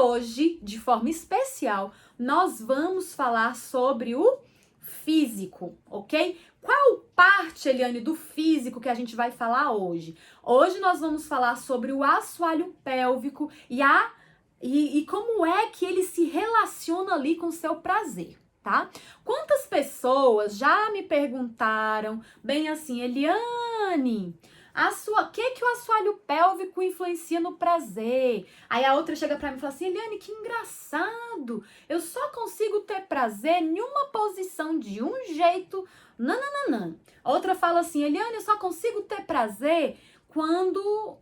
hoje, de forma especial, nós vamos falar sobre o físico, ok? Qual parte, Eliane, do físico que a gente vai falar hoje? Hoje nós vamos falar sobre o assoalho pélvico e como é que ele se relaciona ali com o seu prazer, tá? Quantas pessoas já me perguntaram, bem assim, Eliane, que o assoalho pélvico influencia no prazer? Aí a outra chega pra mim e fala assim, Eliane, que engraçado, eu só consigo ter prazer em uma posição de um jeito, nananana. A outra fala assim, Eliane, eu só consigo ter prazer quando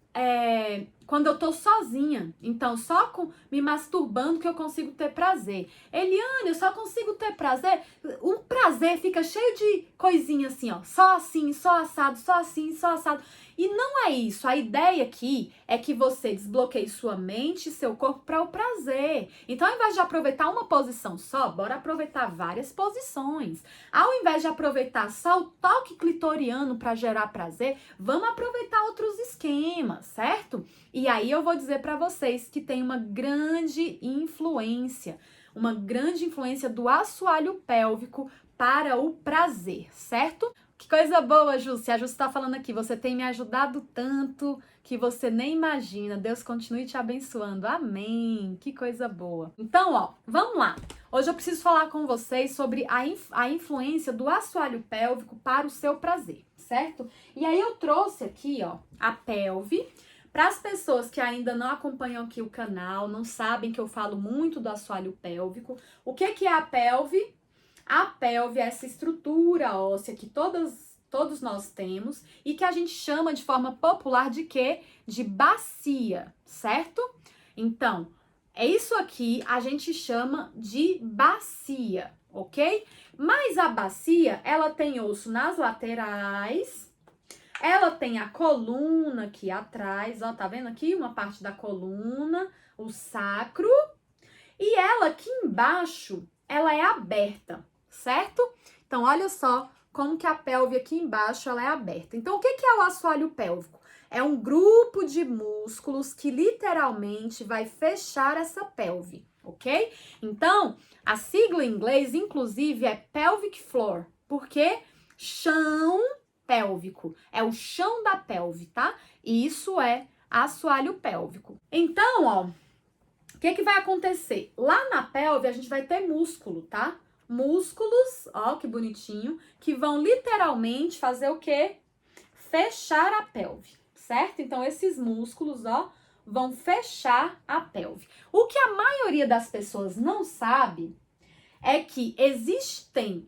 eu tô sozinha, então só me masturbando que eu consigo ter prazer. Eliane, eu só consigo ter prazer, o prazer fica cheio de coisinha assim, ó, só assim, só assado, só assim, só assado. E não é isso, a ideia aqui é que você desbloqueie sua mente e seu corpo para o prazer. Então, ao invés de aproveitar uma posição só, bora aproveitar várias posições. Ao invés de aproveitar só o toque clitoriano para gerar prazer, vamos aproveitar outros esquemas, certo? E aí eu vou dizer para vocês que tem uma grande influência do assoalho pélvico para o prazer, certo? Que coisa boa, Jússia. A Jússia está falando aqui, você tem me ajudado tanto que você nem imagina. Deus continue te abençoando. Amém. Que coisa boa. Então, ó, vamos lá. Hoje eu preciso falar com vocês sobre a influência do assoalho pélvico para o seu prazer, certo? E aí eu trouxe aqui, ó, a pelve. Para as pessoas que ainda não acompanham aqui o canal, não sabem que eu falo muito do assoalho pélvico. O que é a pelve? A pelve é essa estrutura óssea que todos nós temos e que a gente chama de forma popular de quê? De bacia, certo? Então, é isso aqui a gente chama de bacia, ok? Mas a bacia, ela tem osso nas laterais, ela tem a coluna aqui atrás, ó, tá vendo aqui? Uma parte da coluna, o sacro, e ela aqui embaixo, ela é aberta, certo? Então, olha só como que a pelve aqui embaixo, ela é aberta. Então, o que é o assoalho pélvico? É um grupo de músculos que literalmente vai fechar essa pelve, ok? Então, a sigla em inglês, inclusive, é pelvic floor, porque chão pélvico, é o chão da pelve, tá? E isso é assoalho pélvico. Então, ó, o que vai acontecer? Lá na pelve a gente vai ter músculo, tá? Músculos, ó, que bonitinho, que vão literalmente fazer o quê? Fechar a pelve, certo? Então, esses músculos, ó, vão fechar a pelve. O que a maioria das pessoas não sabe é que existem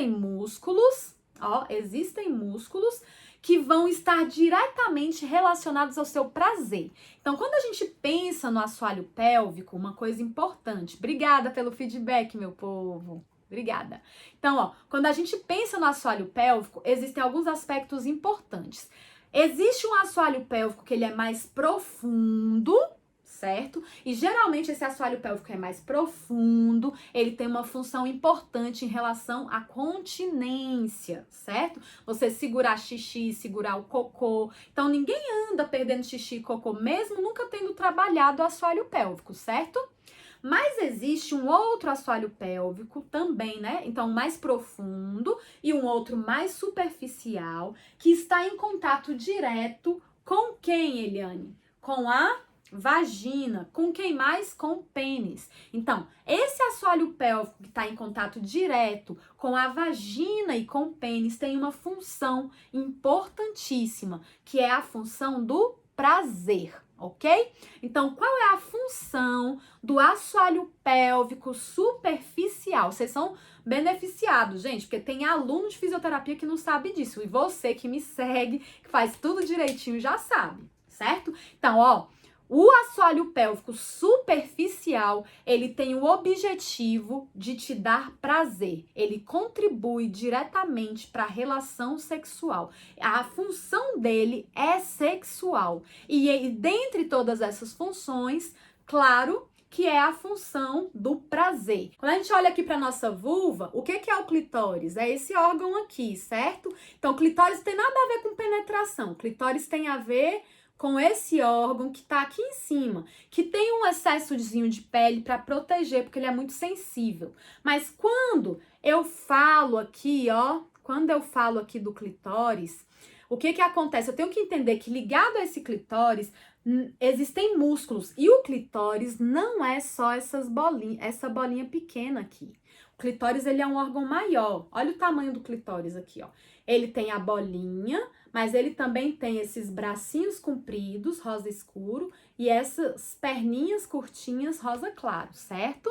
músculos, ó, existem músculos que vão estar diretamente relacionados ao seu prazer. Então, quando a gente pensa no assoalho pélvico, uma coisa importante. Obrigada pelo feedback, meu povo. Obrigada. Então, ó, quando a gente pensa no assoalho pélvico, existem alguns aspectos importantes. Existe um assoalho pélvico que ele é mais profundo, certo? E geralmente esse assoalho pélvico é mais profundo, ele tem uma função importante em relação à continência, certo? Você segurar xixi, segurar o cocô. Então ninguém anda perdendo xixi e cocô, mesmo nunca tendo trabalhado o assoalho pélvico, certo? Mas existe um outro assoalho pélvico também, né? Então, mais profundo e um outro mais superficial, que está em contato direto com quem, Eliane? Com a vagina. Com quem mais? Com o pênis. Então, esse assoalho pélvico que está em contato direto com a vagina e com o pênis tem uma função importantíssima, que é a função do prazer, ok? Então, qual é a função do assoalho pélvico superficial? Vocês são beneficiados, gente, porque tem aluno de fisioterapia que não sabe disso. E você que me segue, que faz tudo direitinho, já sabe, certo? Então, ó, o assoalho pélvico superficial, ele tem o objetivo de te dar prazer. Ele contribui diretamente para a relação sexual. A função dele é sexual. E dentre todas essas funções, claro que é a função do prazer. Quando a gente olha aqui para nossa vulva, o que é o clitóris? É esse órgão aqui, certo? Então, clitóris tem nada a ver com penetração. Clitóris tem a ver com esse órgão que tá aqui em cima, que tem um excessozinho de pele para proteger, porque ele é muito sensível. Mas quando eu falo aqui, ó, quando eu falo aqui do clitóris, o que que acontece? Eu tenho que entender que ligado a esse clitóris existem músculos e o clitóris não é só essa bolinha pequena aqui. O clitóris, ele é um órgão maior. Olha o tamanho do clitóris aqui, ó. Ele tem a bolinha, mas ele também tem esses bracinhos compridos, rosa escuro, e essas perninhas curtinhas, rosa claro, certo?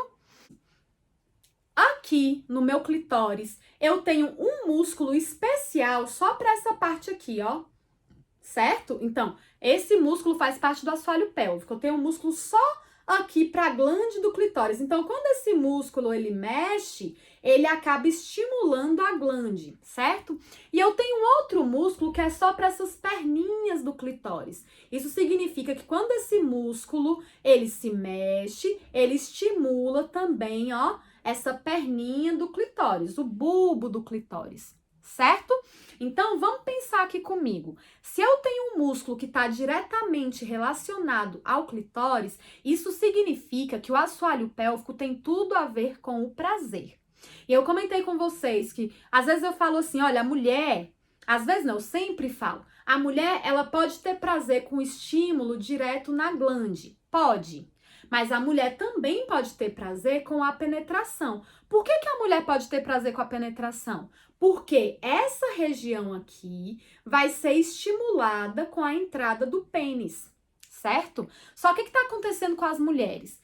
Aqui no meu clitóris, eu tenho um músculo especial só para essa parte aqui, ó. Certo? Então, esse músculo faz parte do assoalho pélvico. Eu tenho um músculo só aqui para a glande do clitóris. Então, quando esse músculo ele mexe, ele acaba estimulando a glande, certo? E eu tenho um outro músculo que é só para essas perninhas do clitóris. Isso significa que quando esse músculo ele se mexe, ele estimula também, ó, essa perninha do clitóris, o bulbo do clitóris, certo? Então, vamos pensar aqui comigo. Se eu tenho um músculo que está diretamente relacionado ao clitóris, isso significa que o assoalho pélvico tem tudo a ver com o prazer. E eu comentei com vocês que, às vezes eu falo assim, olha, a mulher, às vezes não, eu sempre falo, a mulher, ela pode ter prazer com estímulo direto na glande. Pode. Mas a mulher também pode ter prazer com a penetração. Por que que a mulher pode ter prazer com a penetração? Porque essa região aqui vai ser estimulada com a entrada do pênis, certo? Só que o que está acontecendo com as mulheres?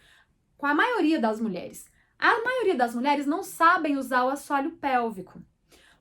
Com a maioria das mulheres. A maioria das mulheres não sabem usar o assoalho pélvico.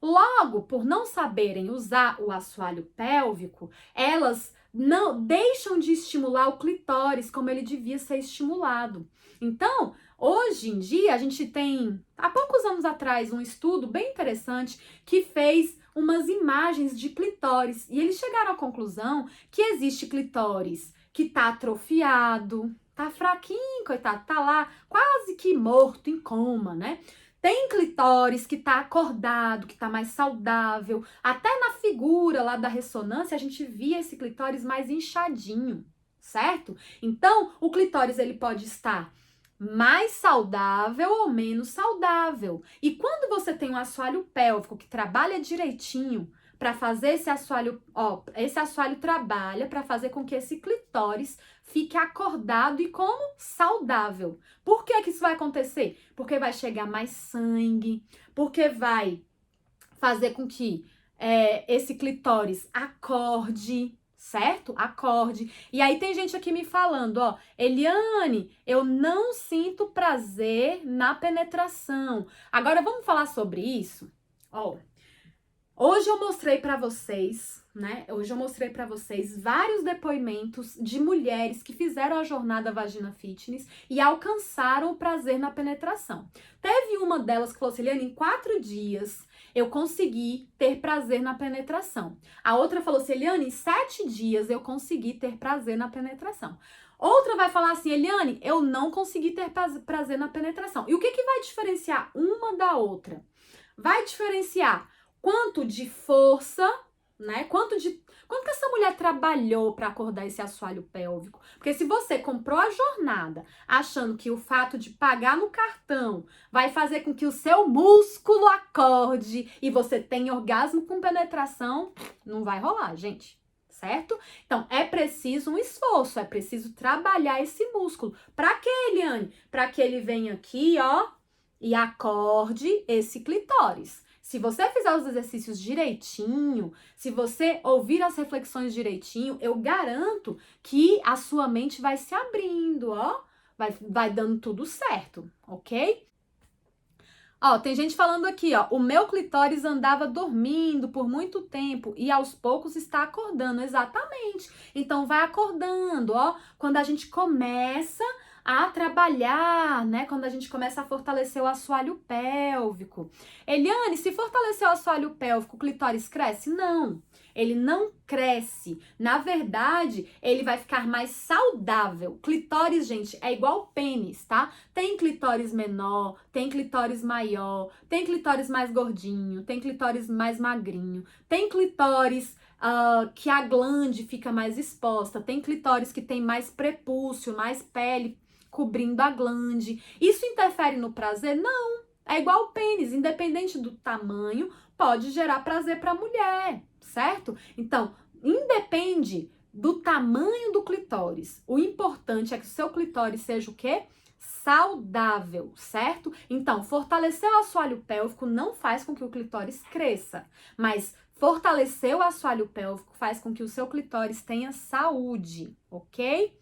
Logo, por não saberem usar o assoalho pélvico, elas não deixam de estimular o clitóris como ele devia ser estimulado. Então, hoje em dia, a gente tem, há poucos anos atrás, um estudo bem interessante que fez umas imagens de clitóris e eles chegaram à conclusão que existe clitóris que tá atrofiado, tá fraquinho, coitado, tá lá quase que morto, em coma, né? Tem clitóris que tá acordado, que tá mais saudável. Até na figura lá da ressonância, a gente via esse clitóris mais inchadinho, certo? Então, o clitóris ele pode estar mais saudável ou menos saudável. E quando você tem um assoalho pélvico que trabalha direitinho para fazer esse assoalho, ó, esse assoalho trabalha para fazer com que esse clitóris fique acordado e como saudável. Por que que isso vai acontecer? Porque vai chegar mais sangue, porque vai fazer com que esse clitóris acorde, certo? Acorde. E aí tem gente aqui me falando, ó, Eliane, eu não sinto prazer na penetração. Agora vamos falar sobre isso? Ó, hoje eu mostrei para vocês, né? Hoje eu mostrei para vocês vários depoimentos de mulheres que fizeram a jornada Vagina Fitness e alcançaram o prazer na penetração. Teve uma delas que falou assim, Eliane, em 4 dias eu consegui ter prazer na penetração. A outra falou assim, Eliane, em 7 dias eu consegui ter prazer na penetração. Outra vai falar assim, Eliane, eu não consegui ter prazer na penetração. E o que que vai diferenciar uma da outra? Vai diferenciar quanto de força, né? Quanto que essa mulher trabalhou para acordar esse assoalho pélvico? Porque se você comprou a jornada achando que o fato de pagar no cartão vai fazer com que o seu músculo acorde e você tenha orgasmo com penetração, não vai rolar, gente. Certo? Então, é preciso um esforço, é preciso trabalhar esse músculo. Para quê, Eliane? Para que ele venha aqui, ó, e acorde esse clitóris. Se você fizer os exercícios direitinho, se você ouvir as reflexões direitinho, eu garanto que a sua mente vai se abrindo, ó. Vai dando tudo certo, ok? Ó, tem gente falando aqui, ó, o meu clitóris andava dormindo por muito tempo e aos poucos está acordando. Exatamente. Então vai acordando, ó. Quando a gente começa a trabalhar, né? Quando a gente começa a fortalecer o assoalho pélvico. Eliane, se fortalecer o assoalho pélvico, o clitóris cresce? Não. Ele não cresce. Na verdade, ele vai ficar mais saudável. Clitóris, gente, é igual pênis, tá? Tem clitóris menor, tem clitóris maior, tem clitóris mais gordinho, tem clitóris mais magrinho, tem clitóris que a glande fica mais exposta, tem clitóris que tem mais prepúcio, mais pele cobrindo a glande. Isso interfere no prazer? Não. É igual o pênis, independente do tamanho, pode gerar prazer para a mulher, certo? Então, independe do tamanho do clitóris. O importante é que o seu clitóris seja o quê? Saudável, certo? Então, fortalecer o assoalho pélvico não faz com que o clitóris cresça, mas fortalecer o assoalho pélvico faz com que o seu clitóris tenha saúde, ok?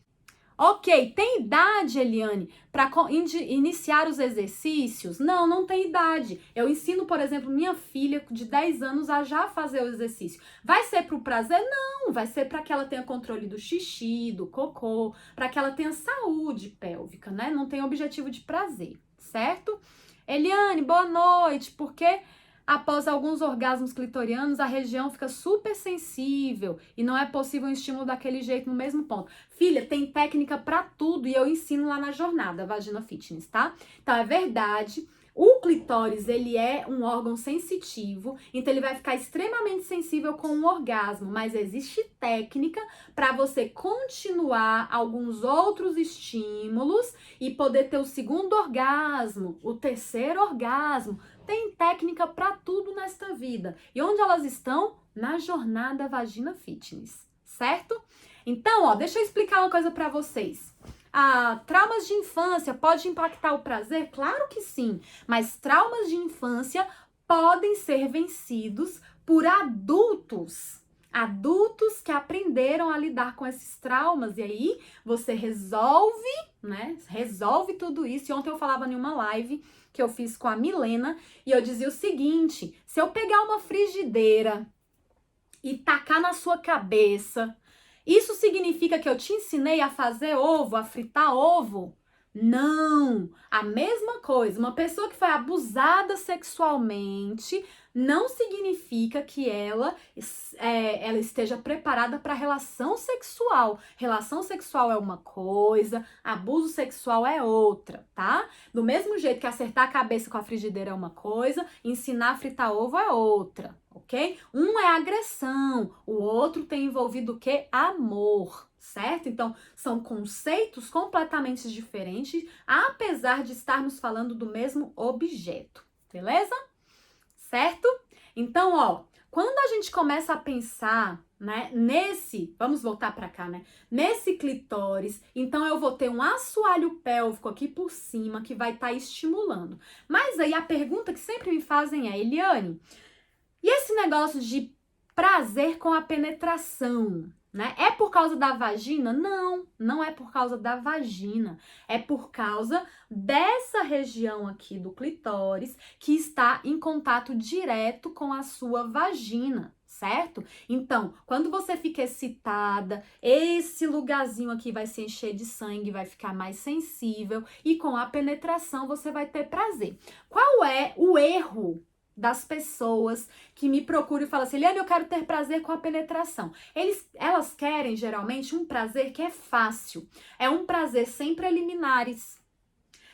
Ok, tem idade, Eliane, para iniciar os exercícios? Não, não tem idade. Eu ensino, por exemplo, minha filha de 10 anos a já fazer o exercício. Vai ser para o prazer? Não, vai ser para que ela tenha controle do xixi, do cocô, para que ela tenha saúde pélvica, né? Não tem objetivo de prazer, certo? Eliane, boa noite, porque após alguns orgasmos clitorianos, a região fica super sensível e não é possível um estímulo daquele jeito no mesmo ponto. Filha, tem técnica pra tudo e eu ensino lá na jornada Vagina Fitness, tá? Então é verdade, o clitóris, ele é um órgão sensitivo, então ele vai ficar extremamente sensível com o orgasmo, mas existe técnica para você continuar alguns outros estímulos e poder ter o segundo orgasmo, o terceiro orgasmo. Tem técnica para tudo nesta vida. E onde elas estão? Na jornada Vagina Fitness, certo? Então, ó, deixa eu explicar uma coisa para vocês. Traumas de infância pode impactar o prazer? Claro que sim, mas traumas de infância podem ser vencidos por adultos. Adultos que aprenderam a lidar com esses traumas. E aí, você resolve, né? Resolve tudo isso. E ontem eu falava em uma live que eu fiz com a Milena, e eu dizia o seguinte: se eu pegar uma frigideira e tacar na sua cabeça, isso significa que eu te ensinei a fazer ovo, a fritar ovo? Não! A mesma coisa, uma pessoa que foi abusada sexualmente não significa que ela esteja preparada para relação sexual. Relação sexual é uma coisa, abuso sexual é outra, tá? Do mesmo jeito que acertar a cabeça com a frigideira é uma coisa, ensinar a fritar ovo é outra, ok? Um é agressão, o outro tem envolvido o quê? Amor, certo? Então, são conceitos completamente diferentes, apesar de estarmos falando do mesmo objeto, beleza? Certo? Então, ó, quando a gente começa a pensar, né, vamos voltar para cá, né, nesse clitóris, então eu vou ter um assoalho pélvico aqui por cima que vai estar estimulando. Mas aí a pergunta que sempre me fazem é: Eliane, e esse negócio de prazer com a penetração, né? É por causa da vagina? Não, não é por causa da vagina. É por causa dessa região aqui do clitóris que está em contato direto com a sua vagina, certo? Então, quando você fica excitada, esse lugarzinho aqui vai se encher de sangue, vai ficar mais sensível e com a penetração você vai ter prazer. Qual é o erro das pessoas que me procuram e falam assim: Eliane, eu quero ter prazer com a penetração? Elas querem, geralmente, um prazer que é fácil. É um prazer sem preliminares.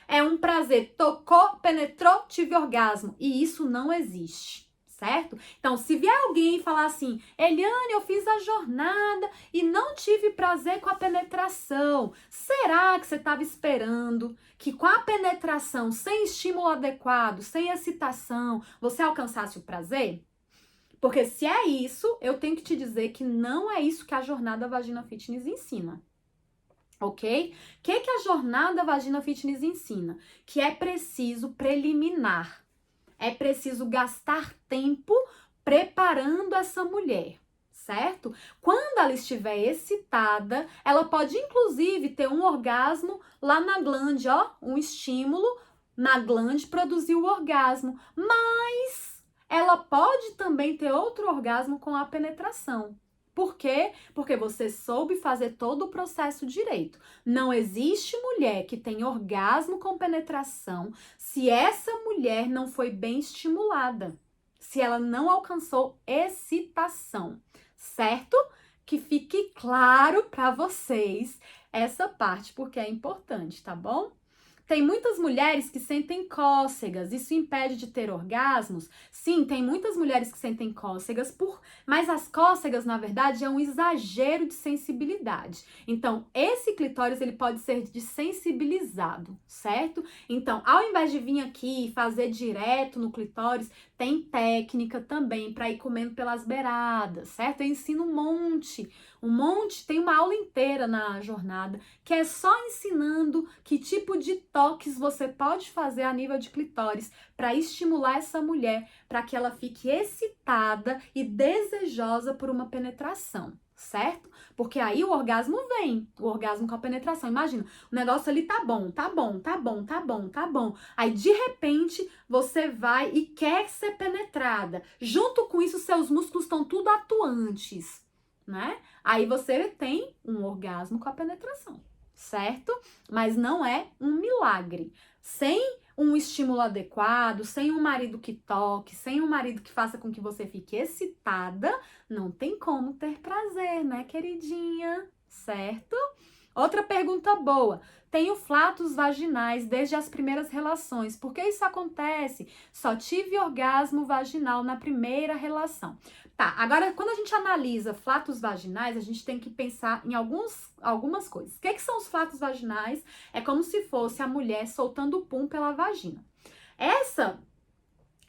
É um prazer, tocou, penetrou, tive orgasmo. E isso não existe, certo? Então, se vier alguém e falar assim: Eliane, eu fiz a jornada e não tive prazer com a penetração. Será que você estava esperando que com a penetração, sem estímulo adequado, sem excitação, você alcançasse o prazer? Porque se é isso, eu tenho que te dizer que não é isso que a jornada Vagina Fitness ensina. Ok? O que a jornada Vagina Fitness ensina? Que é preciso preliminar. É preciso gastar tempo preparando essa mulher, certo? Quando ela estiver excitada, ela pode inclusive ter um orgasmo lá na glande, ó, um estímulo na glande produzir o orgasmo, mas ela pode também ter outro orgasmo com a penetração. Por quê? Porque você soube fazer todo o processo direito. Não existe mulher que tem orgasmo com penetração se essa mulher não foi bem estimulada, se ela não alcançou excitação, certo? Que fique claro para vocês essa parte, porque é importante, tá bom? Tem muitas mulheres que sentem cócegas, isso impede de ter orgasmos? Sim, tem muitas mulheres que sentem cócegas, mas as cócegas, na verdade, é um exagero de sensibilidade. Então, esse clitóris, ele pode ser desensibilizado, certo? Então, ao invés de vir aqui e fazer direto no clitóris, tem técnica também para ir comendo pelas beiradas, certo? Eu ensino um monte, tem uma aula inteira na jornada, que é só ensinando que tipo de toques você pode fazer a nível de clitóris para estimular essa mulher, para que ela fique excitada e desejosa por uma penetração, certo? Porque aí o orgasmo vem, o orgasmo com a penetração. Imagina, o negócio ali tá bom, tá bom, tá bom, tá bom, tá bom. Aí de repente você vai e quer ser penetrada. Junto com isso, seus músculos estão tudo atuantes, né? Aí você tem um orgasmo com a penetração, certo? Mas não é um milagre. Sem um estímulo adequado, sem um marido que toque, sem um marido que faça com que você fique excitada, não tem como ter prazer, né, queridinha? Certo? Outra pergunta boa. Tenho flatos vaginais desde as primeiras relações. Por que isso acontece? Só tive orgasmo vaginal na primeira relação. Tá, agora quando a gente analisa flatos vaginais, a gente tem que pensar em algumas coisas. O que são os flatos vaginais? É como se fosse a mulher soltando o pum pela vagina.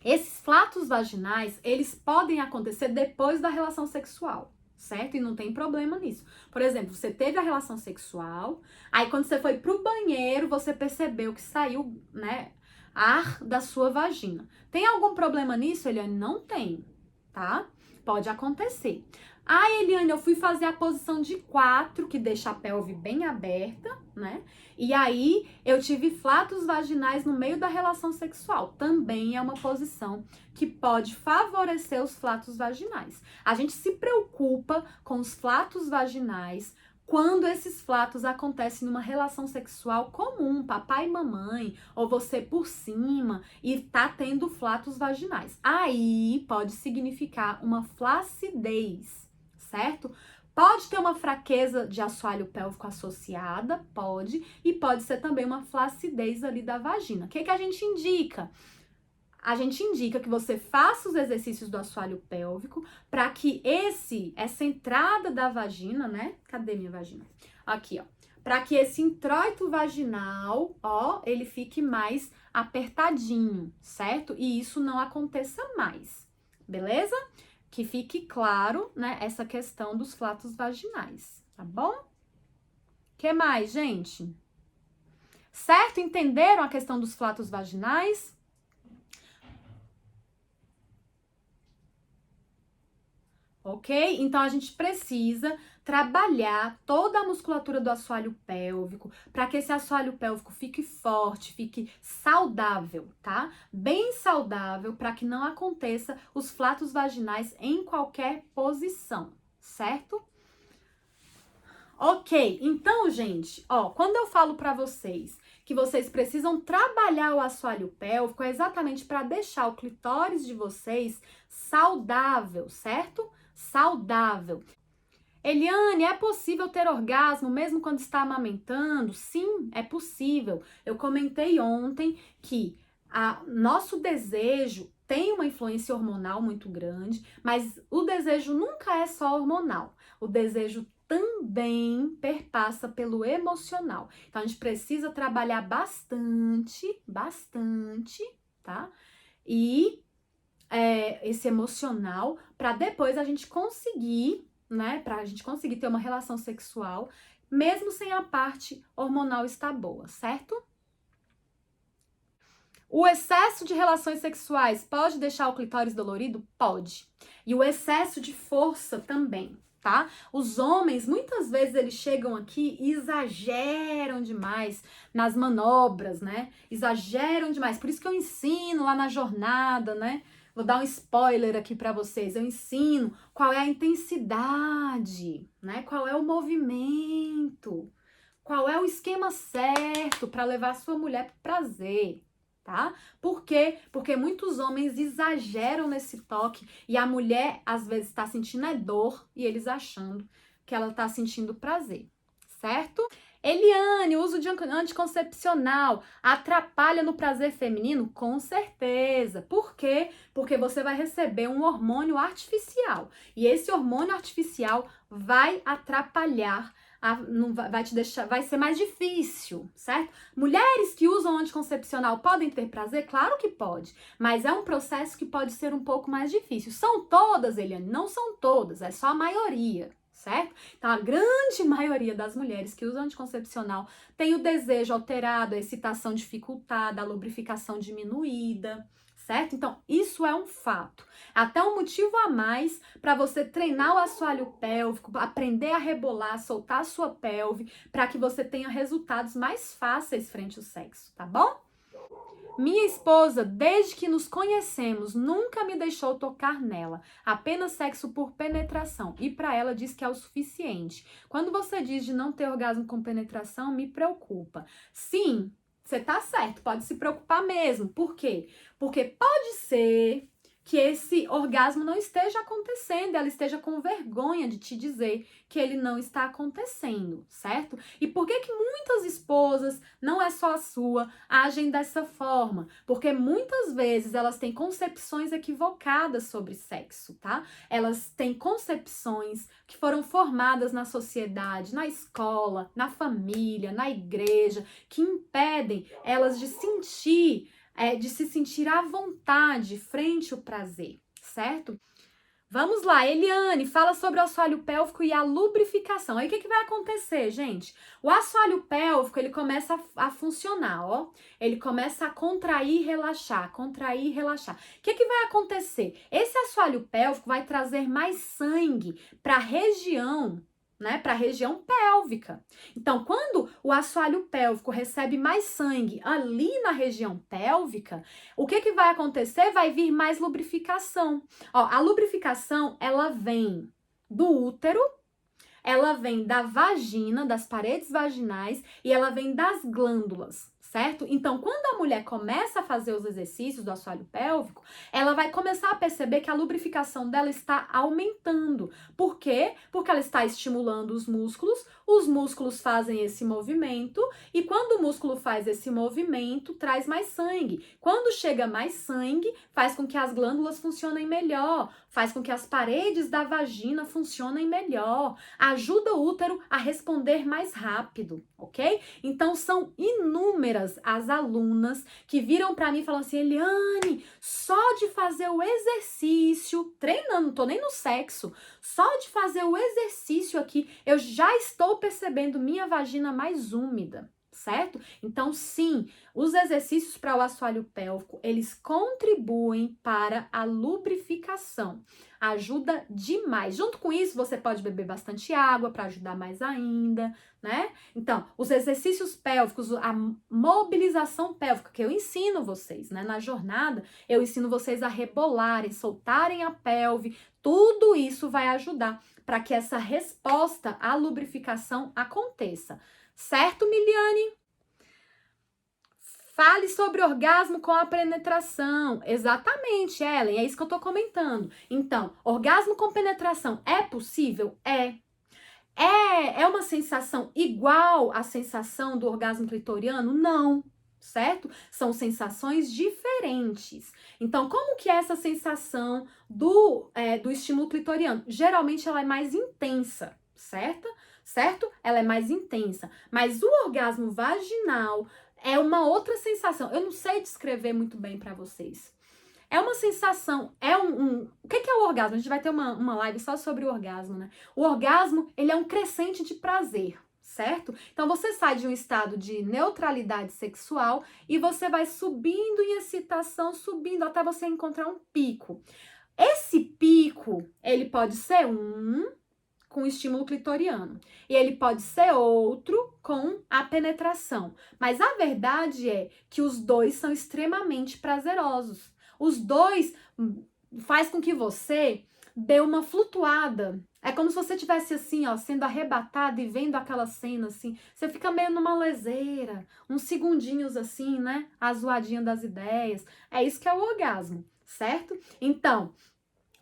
Esses flatos vaginais, eles podem acontecer depois da relação sexual, certo? E não tem problema nisso. Por exemplo, você teve a relação sexual, aí quando você foi pro banheiro, você percebeu que saiu, né, ar da sua vagina. Tem algum problema nisso, Eliane? Não tem, tá? Pode acontecer. Ah, Eliane, eu fui fazer a posição de 4, que deixa a pelve bem aberta, né? E aí eu tive flatos vaginais no meio da relação sexual. Também é uma posição que pode favorecer os flatos vaginais. A gente se preocupa com os flatos vaginais quando esses flatos acontecem numa relação sexual comum, papai e mamãe, ou você por cima e tá tendo flatos vaginais. Aí pode significar uma flacidez, certo? Pode ter uma fraqueza de assoalho pélvico associada, pode, e pode ser também uma flacidez ali da vagina. O que a gente indica? A gente indica que você faça os exercícios do assoalho pélvico para que essa entrada da vagina, né? Cadê minha vagina? Aqui, ó. Para que esse introito vaginal, ó, ele fique mais apertadinho, certo? E isso não aconteça mais, beleza? Que fique claro, né, essa questão dos flatos vaginais, tá bom? Que mais, gente? Certo? Entenderam a questão dos flatos vaginais? Ok? Então, a gente precisa trabalhar toda a musculatura do assoalho pélvico para que esse assoalho pélvico fique forte, fique saudável, tá? Bem saudável para que não aconteça os flatos vaginais em qualquer posição, certo? Ok, então, gente, ó, quando eu falo para vocês que vocês precisam trabalhar o assoalho pélvico, é exatamente para deixar o clitóris de vocês saudável, certo? Saudável. Eliane, é possível ter orgasmo mesmo quando está amamentando? Sim, é possível. Eu comentei ontem que nosso desejo tem uma influência hormonal muito grande, mas o desejo nunca é só hormonal. O desejo também perpassa pelo emocional. Então a gente precisa trabalhar bastante, tá? E esse emocional para depois a gente conseguir, né? Pra gente conseguir ter uma relação sexual, mesmo sem a parte hormonal estar boa, certo? O excesso de relações sexuais pode deixar o clitóris dolorido? Pode. E o excesso de força também, tá? Os homens, muitas vezes, eles chegam aqui e exageram demais nas manobras, né? Exageram demais. Por isso que eu ensino lá na jornada, né? Vou dar um spoiler aqui para vocês. Eu ensino qual é a intensidade, né? Qual é o movimento, qual é o esquema certo para levar a sua mulher para prazer, tá? Por quê? Porque muitos homens exageram nesse toque e a mulher às vezes está sentindo dor e eles achando que ela está sentindo prazer, certo? Eliane, o uso de anticoncepcional atrapalha no prazer feminino? Com certeza. Por quê? Porque você vai receber um hormônio artificial. E esse hormônio artificial vai atrapalhar, vai te deixar, vai ser mais difícil, certo? Mulheres que usam anticoncepcional podem ter prazer? Claro que pode, mas é um processo que pode ser um pouco mais difícil. São todas, Eliane? Não são todas, é só a maioria. Certo? Então, a grande maioria das mulheres que usam anticoncepcional tem o desejo alterado, a excitação dificultada, a lubrificação diminuída, certo? Então, isso é um fato. Até um motivo a mais para você treinar o assoalho pélvico, aprender a rebolar, soltar a sua pelve, para que você tenha resultados mais fáceis frente ao sexo, tá bom? Minha esposa, desde que nos conhecemos, nunca me deixou tocar nela. Apenas sexo por penetração. E para ela diz que é o suficiente. Quando você diz de não ter orgasmo com penetração, me preocupa. Sim, você tá certo, pode se preocupar mesmo. Por quê? Porque pode ser que esse orgasmo não esteja acontecendo, ela esteja com vergonha de te dizer que ele não está acontecendo, certo? E por que que muitas esposas, não é só a sua, agem dessa forma? Porque muitas vezes elas têm concepções equivocadas sobre sexo, tá? Elas têm concepções que foram formadas na sociedade, na escola, na família, na igreja, que impedem elas de se sentir à vontade frente ao prazer, certo? Vamos lá, Eliane, fala sobre o assoalho pélvico e a lubrificação. Aí o que vai acontecer, gente? O assoalho pélvico, ele começa a funcionar, ó. Ele começa a contrair e relaxar, contrair e relaxar. O que vai acontecer? Esse assoalho pélvico vai trazer mais sangue para a região, né, para a região pélvica. Então, quando o assoalho pélvico recebe mais sangue ali na região pélvica, o que vai acontecer? Vai vir mais lubrificação. Ó, a lubrificação, ela vem do útero, ela vem da vagina, das paredes vaginais e ela vem das glândulas, certo? Então, quando a mulher começa a fazer os exercícios do assoalho pélvico, ela vai começar a perceber que a lubrificação dela está aumentando. Por quê? Porque ela está estimulando os músculos fazem esse movimento e quando o músculo faz esse movimento, traz mais sangue. Quando chega mais sangue, faz com que as glândulas funcionem melhor, faz com que as paredes da vagina funcionem melhor, ajuda o útero a responder mais rápido, ok? Então, são inúmeras as alunas que viram para mim e falam assim, Eliane, só de fazer o exercício, treinando, não tô nem no sexo, só de fazer o exercício aqui, eu já estou percebendo minha vagina mais úmida, certo? Então, sim, os exercícios para o assoalho pélvico, eles contribuem para a lubrificação. Ajuda demais. Junto com isso, você pode beber bastante água para ajudar mais ainda, né? Então, os exercícios pélvicos, a mobilização pélvica que eu ensino vocês, né? Na jornada, eu ensino vocês a rebolarem, soltarem a pelve. Tudo isso vai ajudar para que essa resposta à lubrificação aconteça. Certo, Miliane? Fale sobre orgasmo com a penetração. Exatamente, Ellen, é isso que eu tô comentando. Então, orgasmo com penetração é possível? É uma sensação igual à sensação do orgasmo clitoriano? Não, certo? São sensações diferentes. Então, como que é essa sensação do estímulo clitoriano? Geralmente ela é mais intensa, certo? Ela é mais intensa. Mas o orgasmo vaginal é uma outra sensação. Eu não sei descrever muito bem para vocês. É uma sensação, O que é o orgasmo? A gente vai ter uma live só sobre o orgasmo, né? O orgasmo, ele é um crescente de prazer, certo? Então, você sai de um estado de neutralidade sexual e você vai subindo em excitação, subindo até você encontrar um pico. Esse pico, ele pode ser com estímulo clitoriano. E ele pode ser outro com a penetração. Mas a verdade é que os dois são extremamente prazerosos. Os dois faz com que você dê uma flutuada. É como se você estivesse assim, ó, sendo arrebatado e vendo aquela cena assim. Você fica meio numa leseira, uns segundinhos assim, né? A zoadinha das ideias. É isso que é o orgasmo, certo? Então,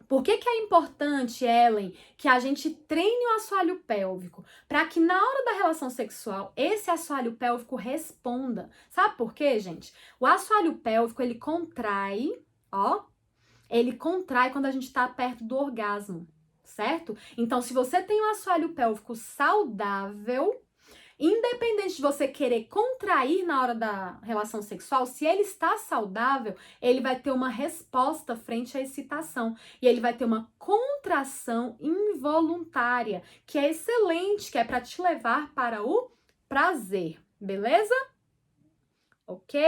Por que que é importante, Ellen, que a gente treine o assoalho pélvico? Para que na hora da relação sexual, esse assoalho pélvico responda. Sabe por quê, gente? O assoalho pélvico, ele contrai, ó, ele contrai quando a gente tá perto do orgasmo, certo? Então, se você tem um assoalho pélvico saudável, independente de você querer contrair na hora da relação sexual, se ele está saudável, ele vai ter uma resposta frente à excitação. E ele vai ter uma contração involuntária, que é excelente, que é para te levar para o prazer. Beleza? Ok?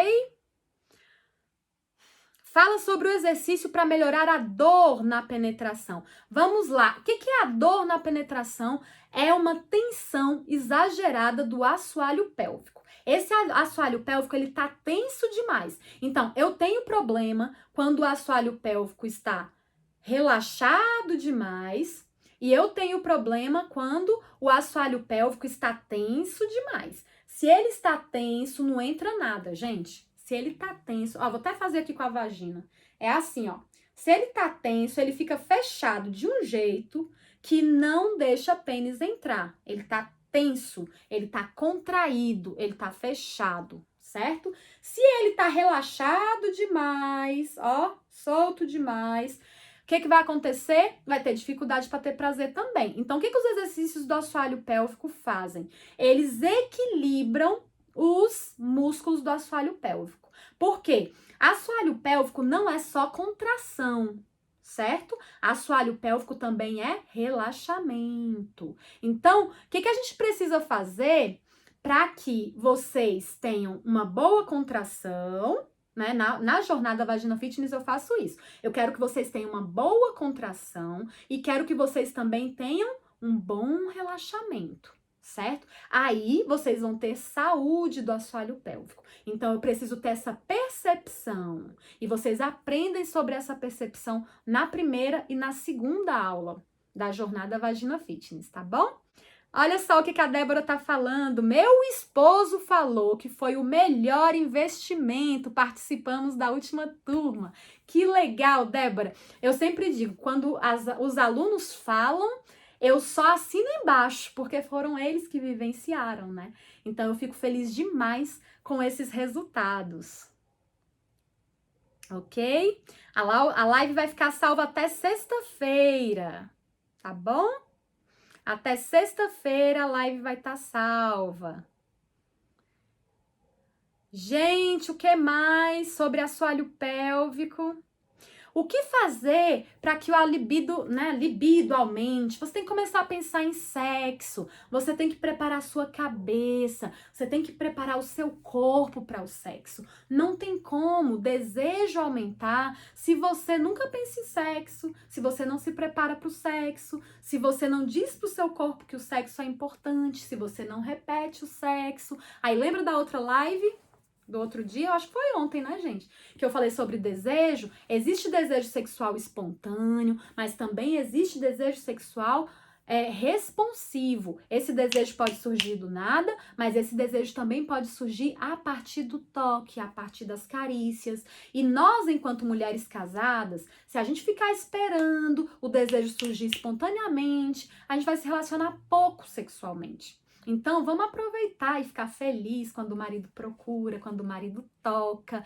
Fala sobre o exercício para melhorar a dor na penetração. Vamos lá. O que é a dor na penetração? É uma tensão exagerada do assoalho pélvico. Esse assoalho pélvico, ele tá tenso demais. Então, eu tenho problema quando o assoalho pélvico está relaxado demais, e eu tenho problema quando o assoalho pélvico está tenso demais. Se ele está tenso, não entra nada, gente. Se ele tá tenso, ó, vou até fazer aqui com a vagina. É assim, ó. Se ele tá tenso, ele fica fechado de um jeito que não deixa pênis entrar. Ele tá tenso, ele tá contraído, ele tá fechado, certo? Se ele tá relaxado demais, ó, solto demais, o que vai acontecer? Vai ter dificuldade para ter prazer também. Então, o que os exercícios do assoalho pélvico fazem? Eles equilibram os músculos do assoalho pélvico. Por quê? Assoalho pélvico não é só contração, certo? Assoalho pélvico também é relaxamento. Então, o que a gente precisa fazer para que vocês tenham uma boa contração, né? Na jornada Vagina Fitness eu faço isso. Eu quero que vocês tenham uma boa contração e quero que vocês também tenham um bom relaxamento, certo? Aí vocês vão ter saúde do assoalho pélvico. Então eu preciso ter essa percepção. E vocês aprendem sobre essa percepção na primeira e na segunda aula da jornada Vagina Fitness, tá bom? Olha só o que a Débora tá falando. Meu esposo falou que foi o melhor investimento. Participamos da última turma. Que legal, Débora. Eu sempre digo, quando os alunos falam, eu só assino embaixo, porque foram eles que vivenciaram, né? Então eu fico feliz demais com esses resultados. Ok? A live vai ficar salva até sexta-feira, tá bom? Até sexta-feira a live vai estar salva. Gente, o que mais sobre assoalho pélvico? O que fazer para que a libido, né, libido aumente? Você tem que começar a pensar em sexo, você tem que preparar a sua cabeça, você tem que preparar o seu corpo para o sexo. Não tem como desejo aumentar se você nunca pensa em sexo, se você não se prepara para o sexo, se você não diz para o seu corpo que o sexo é importante, se você não repete o sexo. Aí lembra da outra live? Do outro dia, eu acho que foi ontem, né, gente? Que eu falei sobre desejo. Existe desejo sexual espontâneo, mas também existe desejo sexual responsivo. Esse desejo pode surgir do nada, mas esse desejo também pode surgir a partir do toque, a partir das carícias. E nós, enquanto mulheres casadas, se a gente ficar esperando o desejo surgir espontaneamente, a gente vai se relacionar pouco sexualmente. Então, vamos aproveitar e ficar feliz quando o marido procura, quando o marido toca.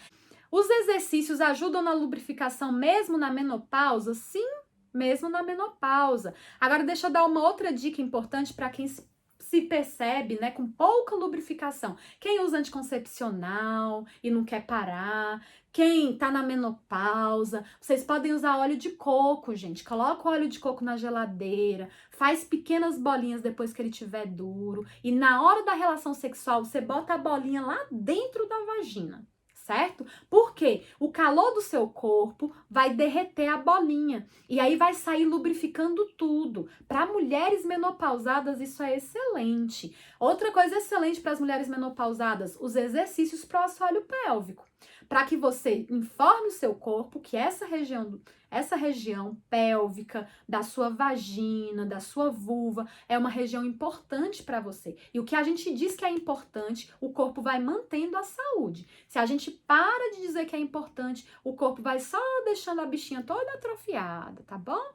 Os exercícios ajudam na lubrificação mesmo na menopausa? Sim, mesmo na menopausa. Agora, deixa eu dar uma outra dica importante para quem se percebe, né, com pouca lubrificação. Quem usa anticoncepcional e não quer parar, quem tá na menopausa, vocês podem usar óleo de coco, gente. Coloca o óleo de coco na geladeira, faz pequenas bolinhas depois que ele tiver duro e na hora da relação sexual você bota a bolinha lá dentro da vagina. Certo? Porque o calor do seu corpo vai derreter a bolinha e aí vai sair lubrificando tudo. Para mulheres menopausadas isso é excelente. Outra coisa excelente para as mulheres menopausadas, os exercícios para o assoalho pélvico. Para que você informe o seu corpo que essa região pélvica da sua vagina, da sua vulva, é uma região importante para você. E o que a gente diz que é importante, o corpo vai mantendo a saúde. Se a gente para de dizer dizer que é importante. O corpo vai só deixando a bichinha toda atrofiada, tá bom?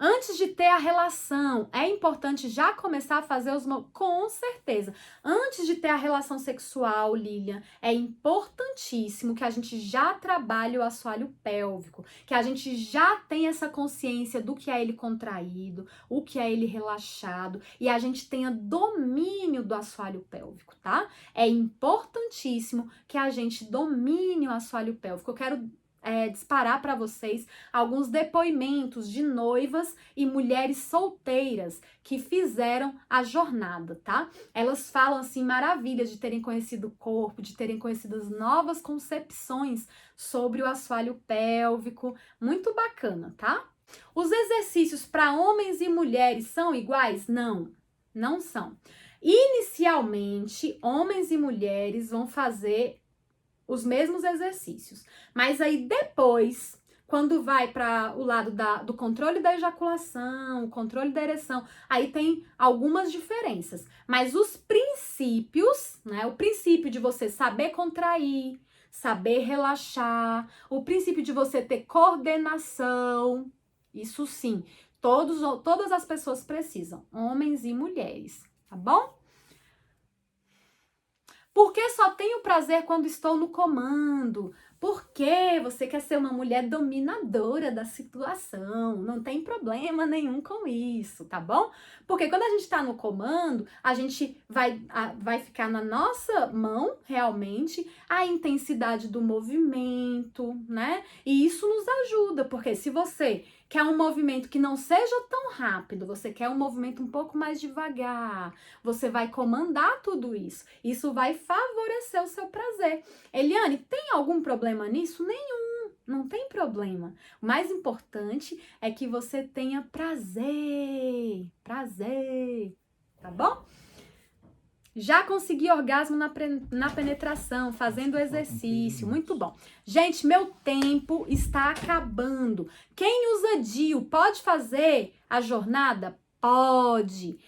Antes de ter a relação, é importante já começar a fazer os... Com certeza. Antes de ter a relação sexual, Lilian, é importantíssimo que a gente já trabalhe o assoalho pélvico, que a gente já tenha essa consciência do que é ele contraído, o que é ele relaxado, e a gente tenha domínio do assoalho pélvico, tá? É importantíssimo que a gente domine o assoalho pélvico. Eu quero disparar para vocês alguns depoimentos de noivas e mulheres solteiras que fizeram a jornada, tá? Elas falam assim maravilhas de terem conhecido o corpo, de terem conhecido as novas concepções sobre o assoalho pélvico, muito bacana, tá? Os exercícios para homens e mulheres são iguais? Não, não são. Inicialmente, homens e mulheres vão fazer os mesmos exercícios. Mas aí depois, quando vai para o lado do controle da ejaculação, controle da ereção, aí tem algumas diferenças. Mas os princípios, né? O princípio de você saber contrair, saber relaxar, o princípio de você ter coordenação, isso sim, todas as pessoas precisam, homens e mulheres, tá bom? Porque só tenho prazer quando estou no comando. Porque você quer ser uma mulher dominadora da situação. Não tem problema nenhum com isso, tá bom? Porque quando a gente tá no comando, a gente vai ficar na nossa mão, realmente, a intensidade do movimento, né? E isso nos ajuda, porque se você quer um movimento que não seja tão rápido, você quer um movimento um pouco mais devagar, você vai comandar tudo isso. Isso vai favorecer o seu prazer. Eliane, tem algum problema nisso? Nenhum, não tem problema. O mais importante é que você tenha prazer, tá bom? Já consegui orgasmo na penetração, fazendo exercício, muito bom. Gente, meu tempo está acabando. Quem usa DIU pode fazer a jornada? Pode.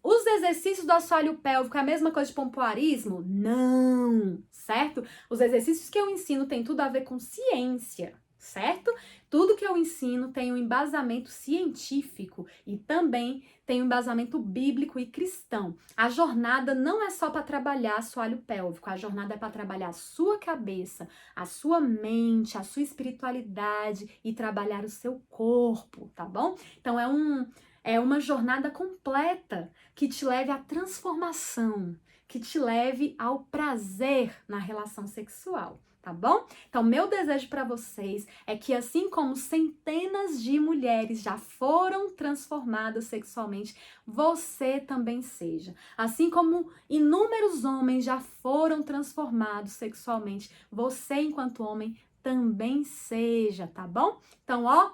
Os exercícios do assoalho pélvico é a mesma coisa de pompoarismo? Não, certo? Os exercícios que eu ensino tem tudo a ver com ciência, certo? Tudo que eu ensino tem um embasamento científico e também tem um embasamento bíblico e cristão. A jornada não é só para trabalhar assoalho pélvico, a jornada é para trabalhar a sua cabeça, a sua mente, a sua espiritualidade e trabalhar o seu corpo, tá bom? Então é uma jornada completa que te leve à transformação, que te leve ao prazer na relação sexual, tá bom? Então, meu desejo para vocês é que, assim como centenas de mulheres já foram transformadas sexualmente, você também seja. Assim como inúmeros homens já foram transformados sexualmente, você, enquanto homem, também seja, tá bom? Então, ó,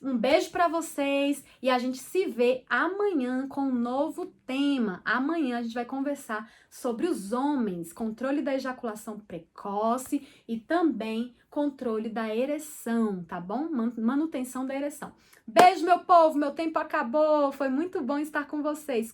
um beijo para vocês e a gente se vê amanhã com um novo tema. Amanhã a gente vai conversar sobre os homens, controle da ejaculação precoce e também controle da ereção, tá bom? Manutenção da ereção. Beijo, meu povo, meu tempo acabou. Foi muito bom estar com vocês.